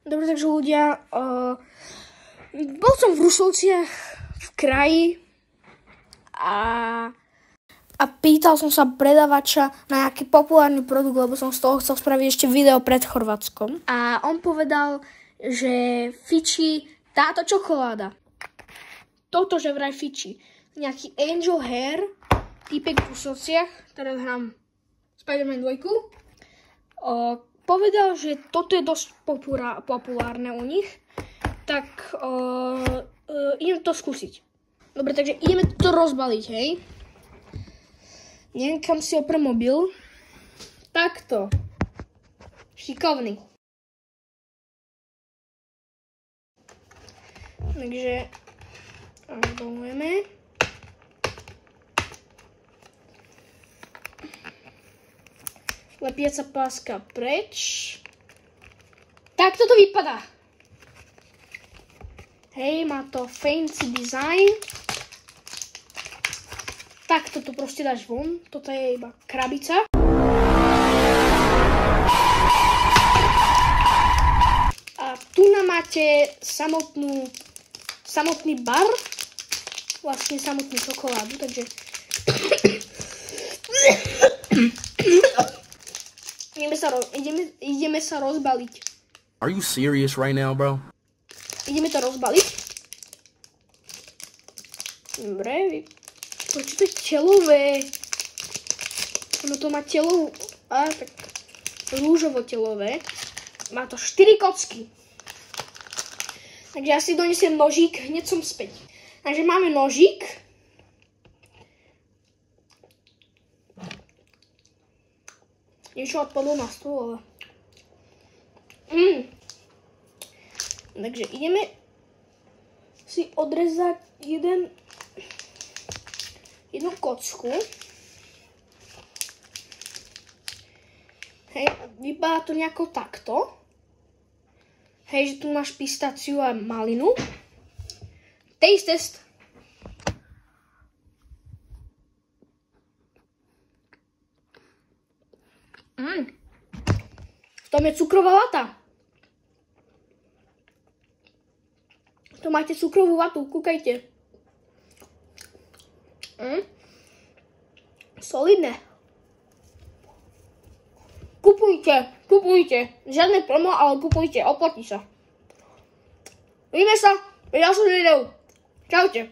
Dobre, takže ľudia, bol som v Rušovciach v kraji a pýtal som sa predavača na nejaký populárny produkt, lebo som z toho chcel spraviť ešte video pred Chorvátskom. A on povedal, že fičí táto čokoláda. Toto, že vraj fičí. Nejaký Angel Hair, týpek v Rušovciach, teraz hrám Spider-Man 2. Povedal, že toto je dosť populárne u nich, tak idem to skúsiť. Dobre, takže ideme to rozbaliť, hej. Neviem, kam si oprem mobil. Takto. Šikovný. Takže rozbalujeme. Lepiaca páska preč. Tak toto vypadá. Hej, má to fancy design. Tak toto proste dáš von. Toto je iba krabica. A tu máte samotný bar. Vlastne samotnú čokoládu, takže ideme sa rozbaliť. Are you serious right now, bro? Ideme to rozbaliť. Dobre, prečo to je telové? Ono to má telovú, tak rúžovo-telové. Má to 4 kocky. Takže ja si donesiem nožík, hneď som späť. Takže máme nožík. Niečo odpadlo na stôl, ale... Takže ideme si odrezať jednu kocku. Hej, vypadá to nejako takto. Hej, že tu máš pistáciu a malinu. Taste test. V tom je cukrová vata. To máte cukrovú vatu, kúkajte. Solidné. Kupujte. Žiadne promo, ale kupujte, oplatí sa. Vidíme sa v ďalšom videu. Čaute.